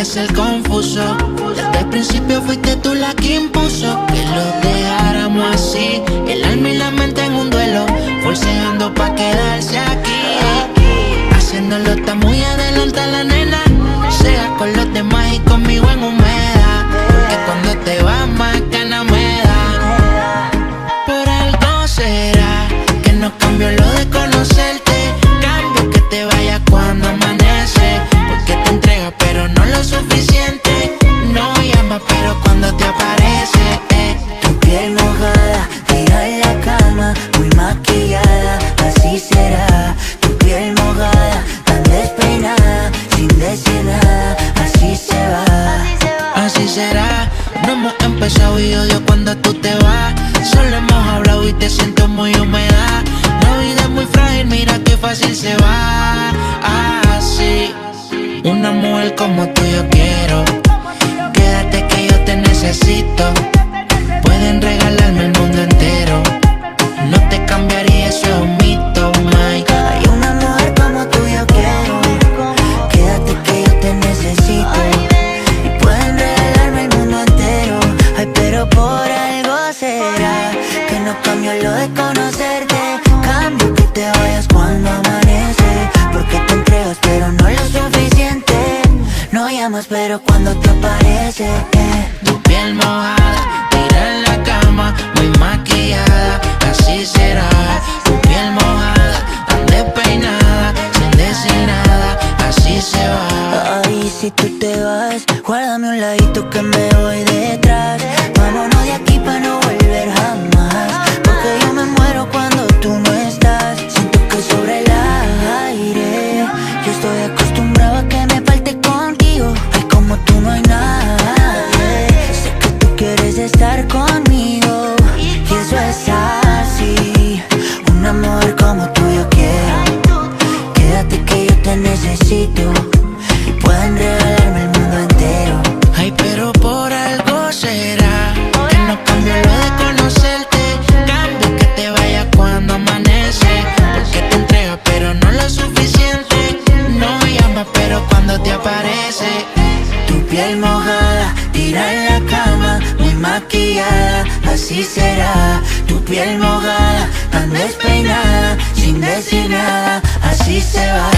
es el confuso. Desde el principio fuiste tú la que impuso que lo dejáramos así, el alma y la mente en un duelo, forceando pa' quedarse aquí. Haciéndolo está muy adelante la nena, sea con los demás y conmigo en humedad, porque cuando te vas más ganas me da. Por algo será que no cambió lo de conocerte, cambio que te vayas cuando amanece, porque te entregas pero no lo suficiente, no llamas pero cuando te aparece. Tu piel mojada, tira en la cama, muy maquillada, así será. Tu piel mojada, tan despeinada, sin decir nada, así se va. Así será, no hemos empezado y odio cuando tú te vas. Solo hemos hablado y te siento muy húmeda. La vida es muy frágil, mira qué fácil se va. Así, una mujer como tú yo quiero. Quédate que yo te necesito. Pueden regalarme el mundo entero, no te cambiaría, eso es un mito, Mike. Hay una mujer como tú yo quiero. Quédate que yo te necesito. Y pueden regalarme el mundo entero. Ay, pero por algo será que no cambio lo de conocerte, cambio que te vayas cuando amanece, porque te entregas pero no lo suficiente, no llamas pero cuando te aparece. Tu piel mojada, tira en la cama, muy maquillada, así será. Tu piel mojada, tan despeinada, sin decir nada, así se va. Ay, si tú te vas, guárdame un ladito que me voy detrás. Vámonos de aquí pa' no volver jamás, porque yo me muero cuando tú no estás. Siento que sobre el aire yo estoy acostumbrado a que me falte contigo. Ay, como tú no hay nadie. Sé que tú quieres estar conmigo y eso es así. Un amor como tú yo quiero. Quédate que yo te necesito. Y pueden regalarme el mundo entero. Ay, pero por algo será que no cambio lo de conocerte, cambio que te vayas cuando amanece, porque te entregas pero no lo suficiente, no llamas pero cuando te aparece. Tu piel mojada, tira en la cama, muy maquillada, así será. Tu piel mojada, tan despeinada, sin decir nada, así se va.